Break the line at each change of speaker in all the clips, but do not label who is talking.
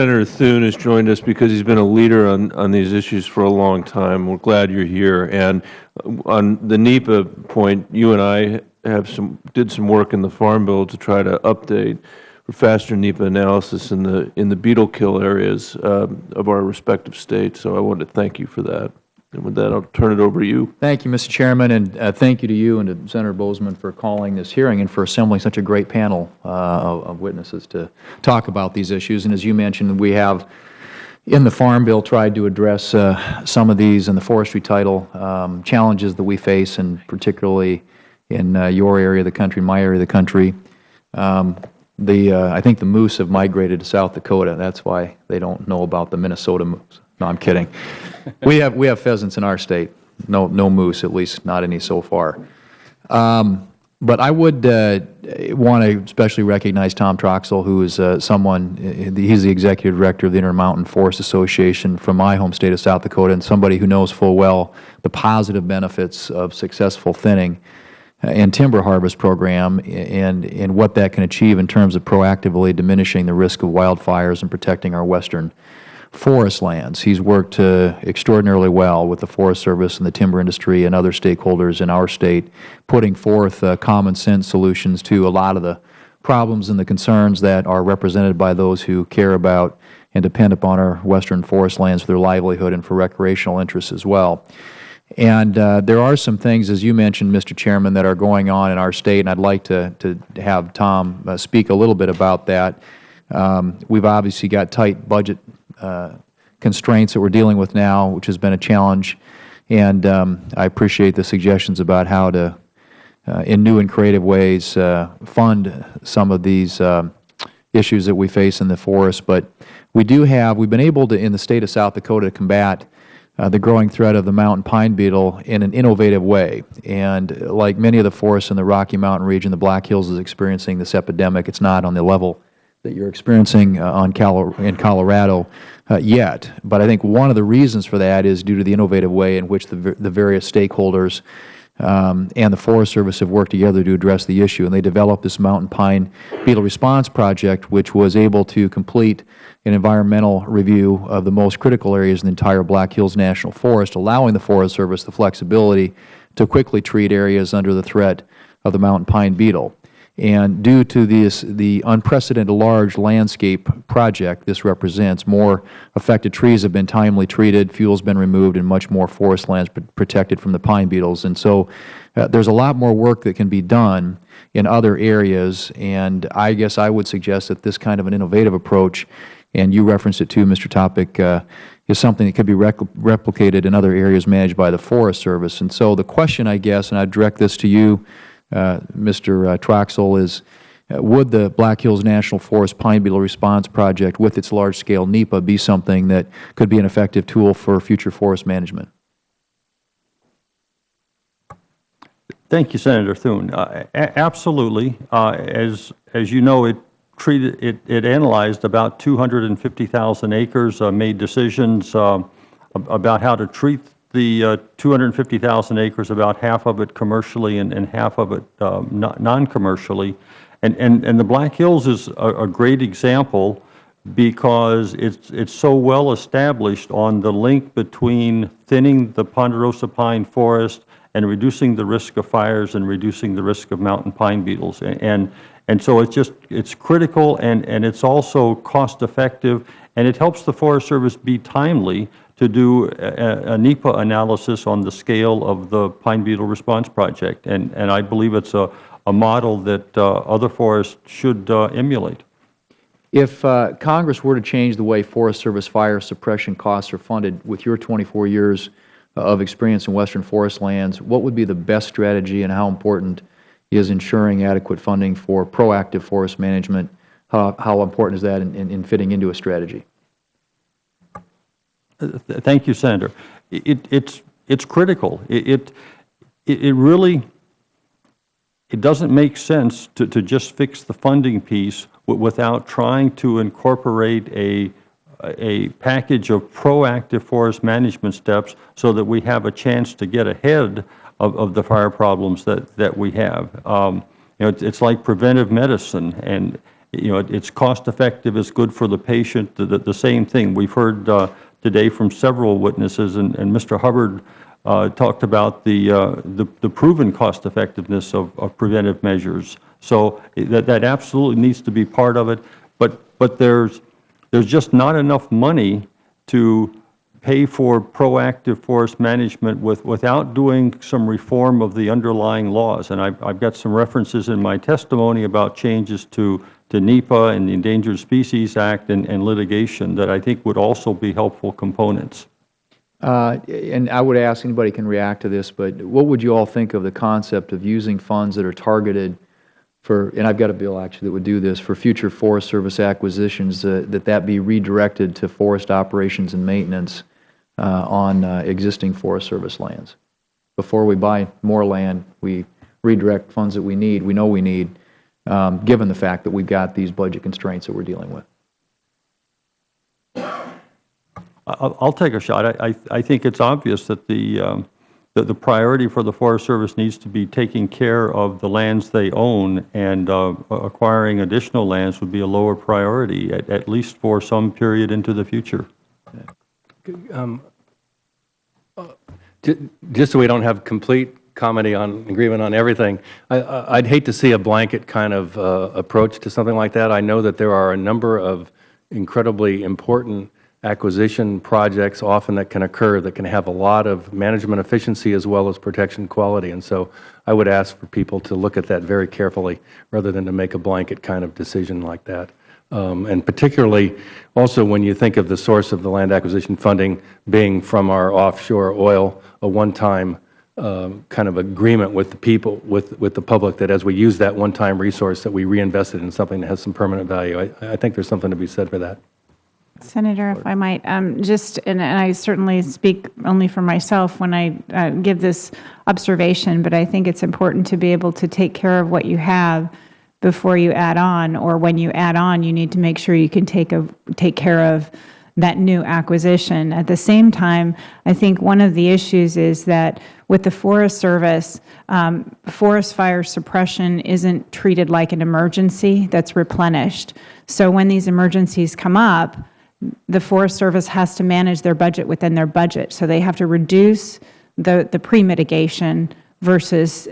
Senator Thune has joined us because he's been a leader on these issues for a long time. We're glad you're here. And on the NEPA point, you and I did some work in the Farm Bill to try to update for faster NEPA analysis in the beetle kill areas of our respective states. So I want to thank you for that. And with that, I'll turn it over to you.
Thank you, Mr. Chairman, and thank you to you and to Senator Bozeman for calling this hearing and for assembling such a great panel of witnesses to talk about these issues. And as you mentioned, we have in the Farm Bill tried to address some of these in the forestry title challenges that we face, and particularly in your area of the country, my area of the country. I think the moose have migrated to South Dakota. That's why they don't know about the Minnesota moose. No, I'm kidding. We have pheasants in our state. No moose, at least not any so far. But I would want to especially recognize Tom Troxell, who is he's the Executive Director of the Intermountain Forest Association from my home state of South Dakota, and somebody who knows full well the positive benefits of successful thinning and timber harvest program and what that can achieve in terms of proactively diminishing the risk of wildfires and protecting our western forest lands. He's worked extraordinarily well with the Forest Service and the timber industry and other stakeholders in our state, putting forth common sense solutions to a lot of the problems and the concerns that are represented by those who care about and depend upon our western forest lands for their livelihood and for recreational interests as well. And there are some things, as you mentioned, Mr. Chairman, that are going on in our state, and I'd like to have Tom speak a little bit about that. We've obviously got tight budget constraints that we're dealing with now, which has been a challenge, and I appreciate the suggestions about how to, in new and creative ways, fund some of these issues that we face in the forest. But we've been able to, in the state of South Dakota, to combat the growing threat of the mountain pine beetle in an innovative way. And like many of the forests in the Rocky Mountain region, the Black Hills is experiencing this epidemic. It's not on the level that you're experiencing in Colorado yet. But I think one of the reasons for that is due to the innovative way in which the various stakeholders and the Forest Service have worked together to address the issue. And they developed this mountain pine beetle response project, which was able to complete an environmental review of the most critical areas in the entire Black Hills National Forest, allowing the Forest Service the flexibility to quickly treat areas under the threat of the mountain pine beetle. And due to the unprecedented large landscape project this represents, more affected trees have been timely treated, fuel's been removed, and much more forest lands protected from the pine beetles. And so there's a lot more work that can be done in other areas, and I guess I would suggest that this kind of an innovative approach, and you referenced it too, Mr. Topic, is something that could be replicated in other areas managed by the Forest Service. And so the question, I guess, and I direct this to you, Mr. Troxell, is would the Black Hills National Forest Pine Beetle Response Project with its large-scale NEPA be something that could be an effective tool for future forest management?
Thank you, Senator Thune. Absolutely. As you know, it analyzed about 250,000 acres, made decisions about how to treat the 250,000 acres, about half of it commercially and half of it non-commercially. And the Black Hills is a great example because it's so well established on the link between thinning the ponderosa pine forest and reducing the risk of fires and reducing the risk of mountain pine beetles. And so it's critical, and it's also cost effective, and it helps the Forest Service be timely to do a NEPA analysis on the scale of the Pine Beetle Response Project. And I believe it's a model that other forests should emulate.
If Congress were to change the way Forest Service fire suppression costs are funded, with your 24 years of experience in western forest lands, what would be the best strategy, and how important is ensuring adequate funding for proactive forest management? How important is that in fitting into a strategy?
Thank you, Senator. It's critical. It doesn't make sense to just fix the funding piece without trying to incorporate a package of proactive forest management steps so that we have a chance to get ahead of the fire problems that we have. You know, it's like preventive medicine, it's cost-effective, it's good for the patient, the same thing. We've heard today from several witnesses, and Mr. Hubbard talked about the proven cost-effectiveness of preventive measures. So that absolutely needs to be part of it, but there's just not enough money to pay for proactive forest management without doing some reform of the underlying laws. And I've got some references in my testimony about changes to NEPA and the Endangered Species Act and litigation that I think would also be helpful components.
And I would ask, anybody can react to this, but what would you all think of the concept of using funds that are targeted for, and I've got a bill actually that would do this, for future Forest Service acquisitions, that be redirected to forest operations and maintenance on existing Forest Service lands? Before we buy more land, we redirect funds that we know we need, given the fact that we've got these budget constraints that we're dealing with.
I'll take a shot. I think it's obvious that the priority for the Forest Service needs to be taking care of the lands they own, and acquiring additional lands would be a lower priority, at least for some period into the future.
Just so we don't have complete agreement on everything, I'd hate to see a blanket kind of approach to something like that. I know that there are a number of incredibly important acquisition projects often that can occur that can have a lot of management efficiency as well as protection quality. And so I would ask for people to look at that very carefully rather than to make a blanket kind of decision like that. And particularly also when you think of the source of the land acquisition funding being from our offshore oil, a one-time kind of agreement with the people, with the public, that as we use that one-time resource that we reinvest it in something that has some permanent value. I think there's something to be said for that.
Senator, if I might, and I certainly speak only for myself when I give this observation, but I think it's important to be able to take care of what you have before you add on, or when you add on, you need to make sure you can take care of that new acquisition. At the same time, I think one of the issues is that with the Forest Service, forest fire suppression isn't treated like an emergency that's replenished. So when these emergencies come up, the Forest Service has to manage their budget within their budget. So they have to reduce the pre-mitigation versus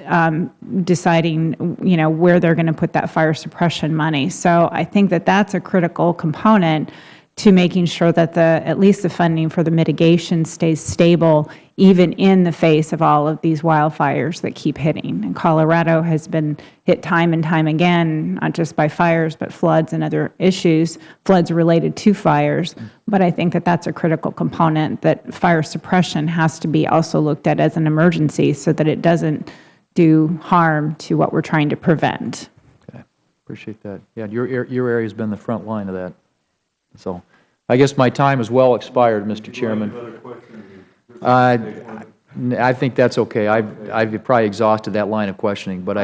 deciding, where they're going to put that fire suppression money. So I think that that's a critical component to making sure that at least the funding for the mitigation stays stable, even in the face of all of these wildfires that keep hitting. And Colorado has been hit time and time again, not just by fires, but floods and other issues, floods related to fires. But I think that that's a critical component, that fire suppression has to be also looked at as an emergency so that it doesn't do harm to what we're trying to prevent.
Okay, appreciate that. Yeah, your area's been the front line of that. So I guess my time is well expired, Mr. Chairman. I think that's okay. I've probably exhausted that line of questioning, but